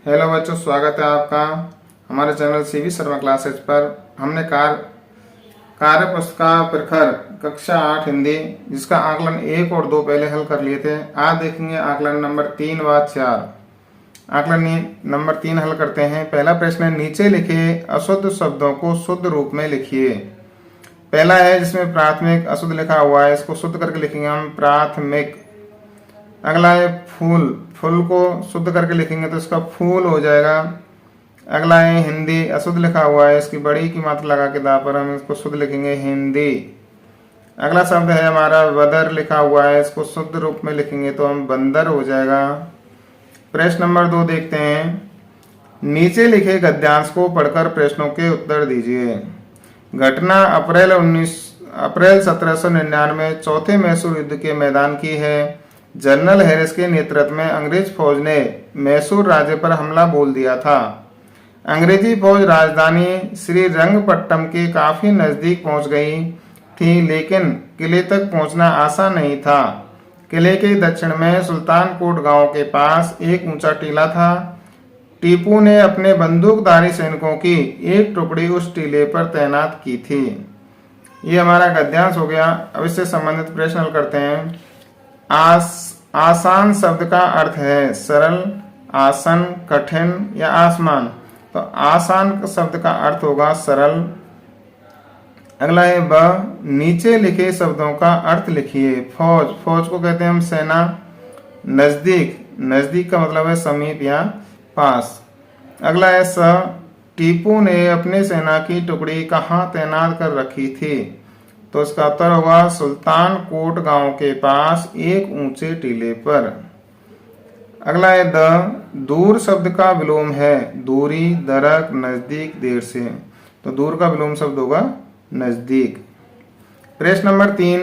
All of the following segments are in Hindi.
हेलो बच्चों, स्वागत है आपका हमारे चैनल सीवी शर्मा क्लासेज पर। हमने कार्य पुस्तिका प्रखर कक्षा 8 हिंदी जिसका आकलन 1 और 2 पहले हल कर लिए थे। आज देखेंगे आकलन नंबर 3 व 4। आकलन नंबर 3 हल करते हैं। पहला प्रश्न है, नीचे लिखे अशुद्ध शब्दों को शुद्ध रूप में लिखिए। पहला है जिसमें प्राथमिक अशुद्ध लिखा हुआ है, इसको शुद्ध करके लिखेंगे हम प्राथमिक। अगला है फूल, फूल को शुद्ध करके लिखेंगे तो इसका फूल हो जाएगा। अगला है हिंदी, अशुद्ध लिखा हुआ है, इसकी बड़ी की मात्रा लगा के दा पर हम इसको शुद्ध लिखेंगे हिंदी। अगला शब्द है हमारा बदर लिखा हुआ है, इसको शुद्ध रूप में लिखेंगे तो हम बंदर हो जाएगा। प्रश्न नंबर 2 देखते हैं। नीचे लिखे गद्यांश को पढ़कर प्रश्नों के उत्तर दीजिए। घटना अप्रैल 1799 चौथे मैसूर युद्ध के मैदान की है। जनरल हैरिस के नेतृत्व में अंग्रेज फौज ने मैसूर राज्य पर हमला बोल दिया था। अंग्रेजी फौज राजधानी श्रीरंगपट्टम के काफी नजदीक पहुंच गई थी, लेकिन किले तक पहुंचना आसान नहीं था। किले के दक्षिण में सुल्तानकोट गांव के पास एक ऊंचा टीला था। टीपू ने अपने बंदूकधारी सैनिकों की एक टुकड़ी उस टीले पर तैनात की थी। ये हमारा गद्यांश हो गया। अब इससे संबंधित प्रश्न हल करते हैं। आसान शब्द का अर्थ है सरल, आसन, कठिन या आसमान। तो आसान शब्द का अर्थ होगा सरल। अगला है ब, नीचे लिखे शब्दों का अर्थ लिखिए। फौज, फौज को कहते हैं हम सेना। नजदीक, नजदीक का मतलब है समीप या पास। अगला है स, टीपू ने अपने सेना की टुकड़ी कहाँ तैनात कर रखी थी। तो इसका उत्तर होगा सुल्तानकोट गांव के पास एक ऊंचे टीले पर। अगला है द, दूर शब्द का विलोम है दूरी, दरक, नजदीक, देर से। तो दूर का विलोम शब्द होगा नजदीक। प्रश्न नंबर 3,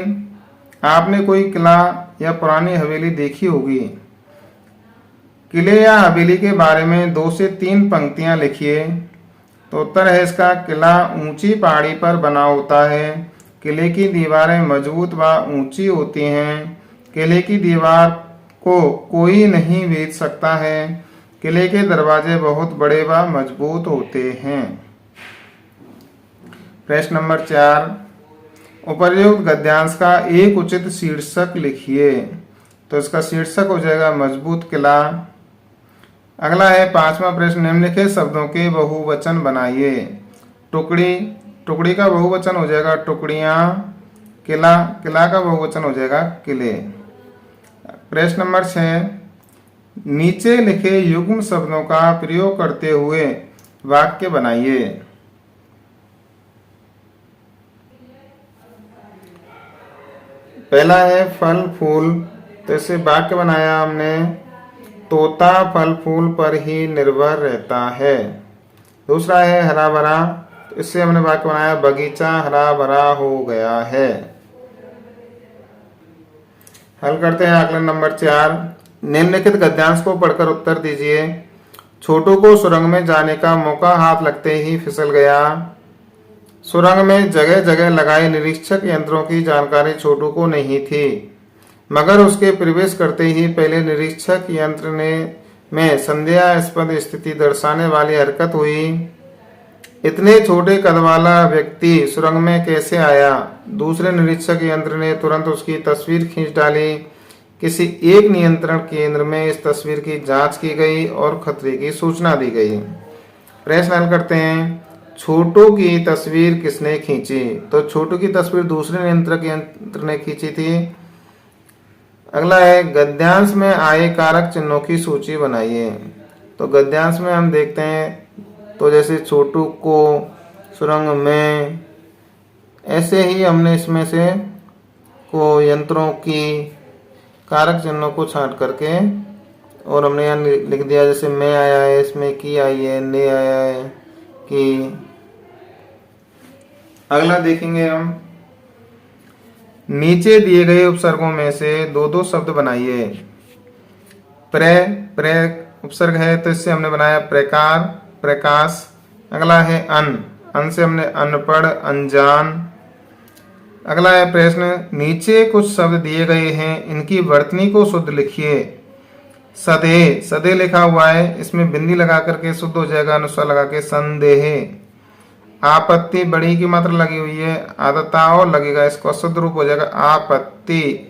आपने कोई किला या पुरानी हवेली देखी होगी। किले या हवेली के बारे में 2 से 3 पंक्तियां लिखिए। तो उत्तर है इसका, किला ऊंची पहाड़ी पर बना होता है। किले की दीवारें मजबूत व ऊंची होती हैं। किले की दीवार को कोई नहीं भेद सकता है। किले के दरवाजे बहुत बड़े व मजबूत होते हैं। प्रश्न नंबर 4, उपर्युक्त गद्यांश का एक उचित शीर्षक लिखिए। तो इसका शीर्षक हो जाएगा मजबूत किला। अगला है 5वां प्रश्न, निम्नलिखित शब्दों के बहुवचन बनाइए। टुकड़ी, टुकड़ी का बहुवचन हो जाएगा टुकड़ियां। किला, किला का बहुवचन हो जाएगा किले। प्रश्न नंबर 6, नीचे लिखे युग्म शब्दों का प्रयोग करते हुए वाक्य बनाइए। पहला है फल फूल, तो इससे वाक्य बनाया हमने, तोता फल फूल पर ही निर्भर रहता है। दूसरा है हरा भरा, तो इससे हमने वाक्य बनाया, बगीचा हरा भरा हो गया है। हल करते हैं आकलन नंबर 4, निम्नलिखित गद्यांश को पढ़कर उत्तर दीजिए। छोटू को सुरंग में जाने का मौका हाथ लगते ही फिसल गया। सुरंग में जगह जगह लगाए निरीक्षक यंत्रों की जानकारी छोटू को नहीं थी, मगर उसके प्रवेश करते ही पहले निरीक्षक यंत्र में संदेहास्पद स्थिति दर्शाने वाली हरकत हुई। इतने छोटे कद वाला व्यक्ति सुरंग में कैसे आया। दूसरे निरीक्षक यंत्र ने तुरंत उसकी तस्वीर खींच डाली। किसी एक नियंत्रण केंद्र में इस तस्वीर की जांच की गई और खतरे की सूचना दी गई। प्रश्न हल करते हैं। छोटू की तस्वीर किसने खींची। तो छोटू की तस्वीर दूसरे नियंत्रक यंत्र ने खींची थी। अगला है गद्यांश में आए कारक चिन्हों की सूची बनाइए। तो गद्यांश में हम देखते हैं, तो जैसे छोटू को, सुरंग में, ऐसे ही हमने इसमें से को यंत्रों की कारक चिन्हों को छांट करके और हमने यहाँ लिख दिया। जैसे मैं आया है, इसमें की आई है, ने आया है, कि। अगला देखेंगे हम, नीचे दिए गए उपसर्गों में से 2-2 शब्द बनाइए। प्रे उपसर्ग है, तो इससे हमने बनाया प्रकार, प्रकाश। अगला है अन से हमने अनपढ़, अनजान। अगला है प्रश्न, नीचे कुछ शब्द दिए गए हैं, इनकी वर्तनी को शुद्ध लिखिए। सधे, सधे लिखा हुआ है, इसमें बिंदी लगा करके शुद्ध हो जाएगा, अनुस्वार लगा के संदेह। आपत्ति बड़ी की मात्रा लगी हुई है, आदताओं लगेगा, इसका शुद्ध रूप हो जाएगा आपत्ति।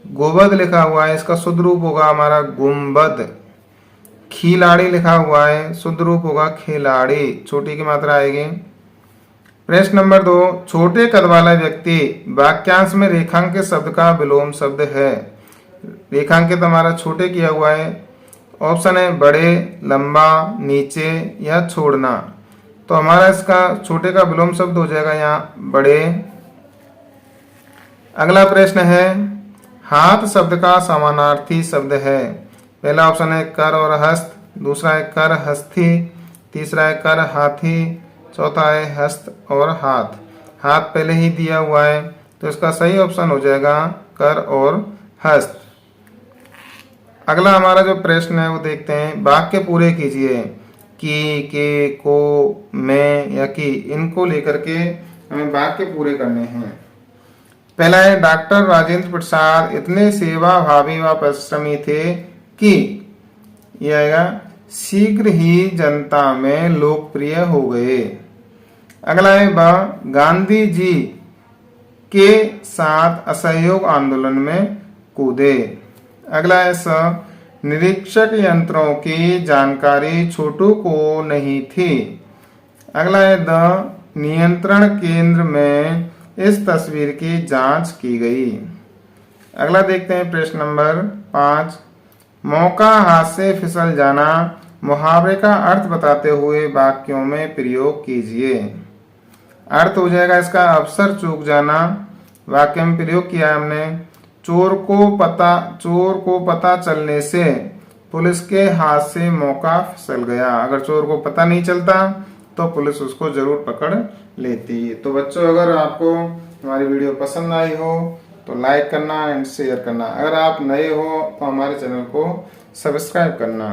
गोबद लिखा हुआ है, इसका शुद्ध रूप होगा हमारा गुम्बद। खिलाड़ी लिखा हुआ है, शुद्ध रूप होगा खिलाड़ी, छोटी की मात्रा आएगी। प्रश्न नंबर 2, छोटे कद वाला व्यक्ति वाक्यांश में रेखांकित शब्द का विलोम शब्द है। रेखांकित हमारा छोटे किया हुआ है, ऑप्शन है बड़े, लंबा, नीचे या छोड़ना। तो हमारा इसका छोटे का विलोम शब्द हो जाएगा यहाँ बड़े। अगला प्रश्न है, हाथ शब्द का समानार्थी शब्द है। पहला ऑप्शन है कर और हस्त, दूसरा है कर हस्थी, तीसरा है कर हाथी, चौथा है हस्त और हाथ। हाथ पहले ही दिया हुआ है, तो इसका सही ऑप्शन हो जाएगा कर और हस्त। अगला हमारा जो प्रश्न है वो देखते हैं, वाक्य पूरे कीजिए। की, के, को, मैं या की, इनको लेकर के हमें वाक्य पूरे करने हैं। पहला है, डॉक्टर राजेंद्र प्रसाद इतने सेवा भावी व परिश्रमी थे कि, यह आएगा, शीघ्र ही जनता में लोकप्रिय हो गए। अगला है गांधी जी के साथ असहयोग आंदोलन में कूदे। अगला है निरीक्षक यंत्रों की जानकारी छोटू को नहीं थी। अगला है नियंत्रण केंद्र में इस तस्वीर की जांच की गई। अगला देखते हैं प्रश्न नंबर 5, मौका हाथ से फिसल जाना मुहावरे का अर्थ बताते हुए वाक्यों में प्रयोग कीजिए। अर्थ हो जाएगा इसका अवसर चूक जाना। वाक्य में प्रयोग किया है हमने, चोर को पता चलने से पुलिस के हाथ से मौका फिसल गया। अगर चोर को पता नहीं चलता तो पुलिस उसको जरूर पकड़ लेती। तो बच्चों, अगर आपको हमारी वीडियो पसंद आई हो तो लाइक करना एंड शेयर करना। अगर आप नए हो तो हमारे चैनल को सब्सक्राइब करना।